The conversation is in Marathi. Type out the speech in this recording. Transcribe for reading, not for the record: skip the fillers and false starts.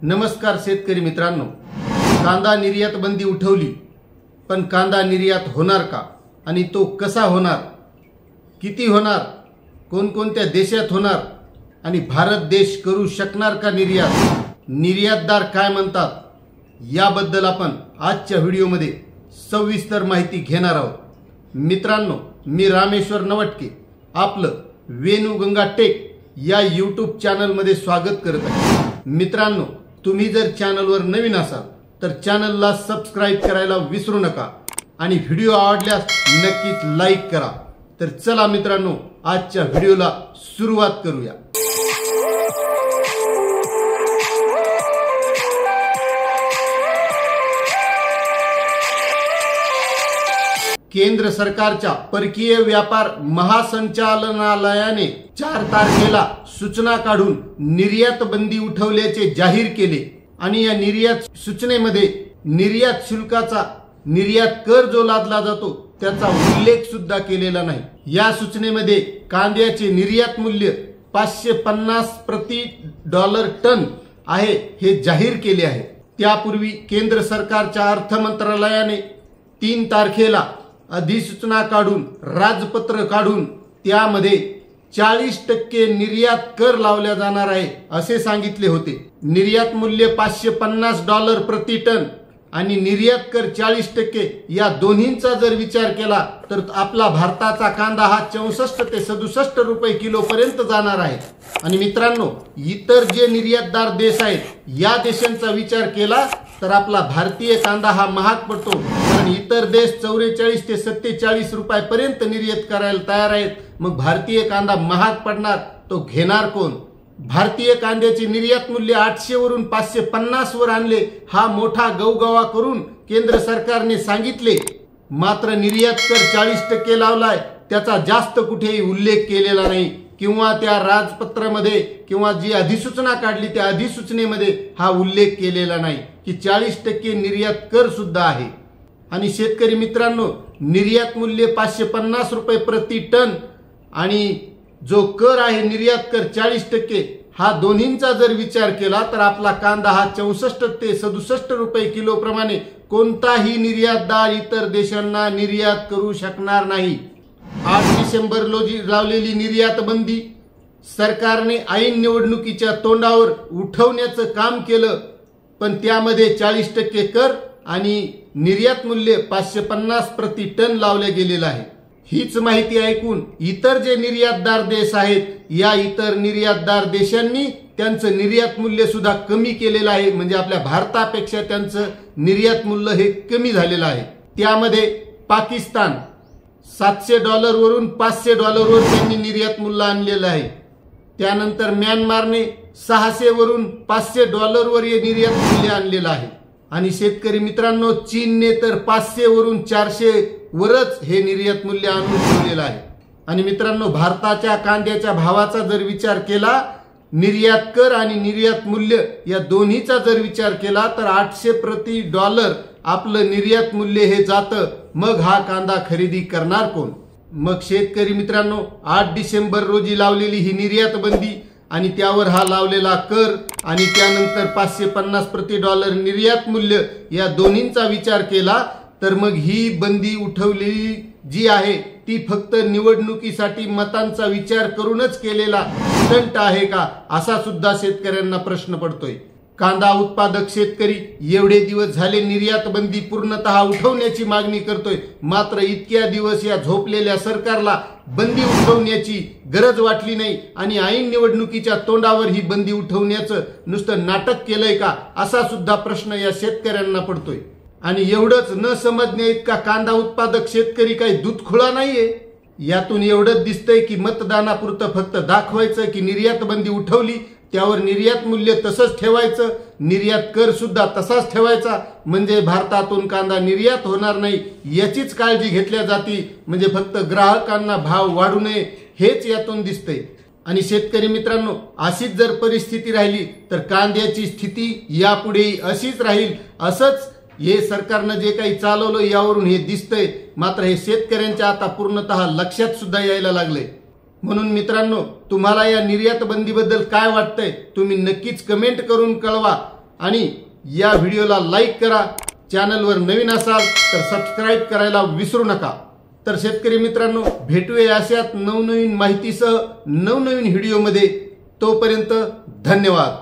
नमस्कार शेतकरी मित्रांनो, कांदा निर्यात बंदी उठवली, पण कांदा निर्यात होणार का आणि तो कसा होणार, किती होणार, कोणकोणत्या देशात होणार आणि भारत देश करू शकणार का निर्यात, निर्यातदार काय म्हणतात याबद्दल आपण आजच्या व्हिडिओमध्ये सविस्तर माहिती घेणार आहोत। मित्रांनो, मी रामेश्वर नवटके आपलं वेणुगंगा टेक या यूट्यूब चॅनलमध्ये स्वागत करत आहे। मित्रांनो, तुम्ही जर चॅनलवर नवीन असाल तर चॅनलला सबस्क्राइब करायला विसरू नका आणि व्हिडिओ आवडल्यास नक्कीच लाईक करा। तर चला मित्रांनो, आजच्या व्हिडिओला सुरुवात करूया। केंद्र सरकारच्या परकीय व्यापार महासंचालनालयाने 4 तारखेला सूचना काढून निर्यात बंदी उठवल्याचे जाहीर केले आणि या निर्यात सूचनेमध्ये निर्यात शुल्काचा, निर्यात कर जो लादला जातो त्याचा उल्लेख सुद्धा केलेला नाही। या सूचनेमध्ये कांद्याचे निर्यात मूल्य 550 प्रति डॉलर टन आहे हे जाहीर केले आहे। त्यापूर्वी केंद्र सरकारच्या अर्थ मंत्रालयाने 3 तारखेला अधिसूचना काढून, राजपत्र काढून त्यामध्ये 40% निर्यात कर लावला जाणार आहे असे सांगितले होते। निर्यात मूल्य $550 प्रति टन आणि निर्यात कर 40% या दोन्हींचा जर विचार केला तर आपला भारताचा कांदा हा 64 ते 67 रुपये किलो पर्यंत जाणार आहे। आणि मित्रांनो, इतर जे निर्यातदार देश आहेत या देशांचा विचार केला तर आपला भारतीय कांदा हा महाग पडतो, कारण इतर देश 44 ते 47 रुपयापर्यंत निर्यात करायला तयार आहेत। मग भारतीय कांदा महाग पडणार, तो घेणार कोण? भारतीय कांद्याचे निर्यात मूल्य 800 वरून 550 वर आणले हा मोठा गवगवा करून केंद्र सरकारने सांगितले, मात्र निर्यात कर 40% लावलाय त्याचा जास्त कुठेही उल्लेख केलेला नाही किंवा त्या राजपत्रामध्ये किंवा जी अधिसूचना काढली त्या अधिसूचनेमध्ये हा उल्लेख केलेला नाही की 40% निर्यात कर सुद्धा आहे। आणि शेतकरी मित्रांनो, निर्यात मूल्य 550 रुपये प्रति टन आणि जो कर आहे निर्यात कर 40%, हा दोन्हींचा जर विचार केला तर आपला कांदा हा 64 ते 67 रुपये किलो प्रमाणे कोणताही निर्यातदार इतर देशांना निर्यात करू शकणार नाही। 8 डिसेंबर रोजी लावलेली निर्यात बंदी सरकारने ऐन निवडणुकीच्या तोंडावर उठवण्याचं काम केलं, पण त्यामध्ये 40% कर आणि निर्यात मूल्य 550 प्रति टन लावले गेलेलं आहे। हीच माहिती ऐकून इतर जे निर्यातदार देश आहेत या इतर निर्यातदार देशांनी त्यांचं निर्यात मूल्य सुद्धा कमी केलेलं आहे, म्हणजे आपल्या भारतापेक्षा त्यांचं निर्यात मूल्य हे कमी झालेलं आहे। त्यामध्ये पाकिस्तान $700 वरून $500 वर त्यांनी निर्यात मूल्य आणलेलं आहे। त्यानंतर म्यानमारने 600 वरून $500 वर हे निर्यात मूल्य आणलेलं आहे। आणि शेतकरी मित्रांनो, चीनने तर 500 वरून 400 वरच हे निर्यात मूल्य आणून ठेवलेलं आहे। आणि मित्रांनो, भारताच्या कांद्याच्या भावाचा जर विचार केला, निर्यात कर आणि निर्यात मूल्य या दोन्हीचा जर विचार केला तर 800 प्रति डॉलर आपलं निर्यात मूल्य हे जातं। मग हा कांदा खरेदी करणार कोण? मग शेतकरी मित्रांनो, 8 डिसेंबर रोजी लावलेली ही निर्यात बंदी आणि त्यावर हा लावलेला कर आणि त्यानंतर 550 प्रति डॉलर निर्यात मूल्य या दोन्हींचा विचार केला तर मग ही बंदी उठवलेली जी आहे ती फक्त निवडणुकीसाठी मतांचा विचार करूनच केलेला स्टंट आहे का, असा सुद्धा शेतकऱ्यांना प्रश्न पडतोय। कांदा उत्पादक शेतकरी एवढे दिवस झाले निर्यात बंदी पूर्णतः उठवण्याची मागणी करतोय, मात्र इतक्या दिवस या झोपलेल्या सरकारला बंदी उठवण्याची गरज वाटली नाही आणि ऐन निवडणुकीच्या तोंडावर ही बंदी उठवण्याचं नुसतं नाटक केलंय का, असा सुद्धा प्रश्न या शेतकऱ्यांना पडतोय। आणि एवढंच न समजणे इतका कांदा उत्पादक शेतकरी काही दूधखुळा नाहीये। यातून एवढंच दिसतंय की मतदानापुरतं फक्त दाखवायचं की निर्यात बंदी उठवली, त्यावर निर्यात मूल्य तसंच ठेवायचं, निर्यात कर सुद्धा तसाच ठेवायचा, म्हणजे भारतातून कांदा निर्यात होणार नाही याचीच काळजी घेतल्या जाती, म्हणजे फक्त ग्राहकांना भाव वाढू नये हेच यातून दिसतंय। आणि शेतकरी मित्रांनो, अशीच जर परिस्थिती राहिली तर कांद्याची स्थिती यापुढे अशीच राहील, असंच हे सरकारनं जे काही चालवलं यावरून हे दिसतंय। मात्र हे शेतकऱ्यांच्या आता पूर्णतः लक्षात सुद्धा यायला लागले। म्हणून मित्रांनो, तुम्हाला या निर्यात बंदीबद्दल काय वाटतंय तुम्ही नक्कीच कमेंट करून कळवा आणि या व्हिडिओला लाईक करा। चॅनलवर नवीन असाल तर सबस्क्राईब करायला विसरू नका। तर शेतकरी मित्रांनो, भेटूया अशाच नवनवीन माहितीसह नवनवीन व्हिडिओमध्ये। तोपर्यंत धन्यवाद।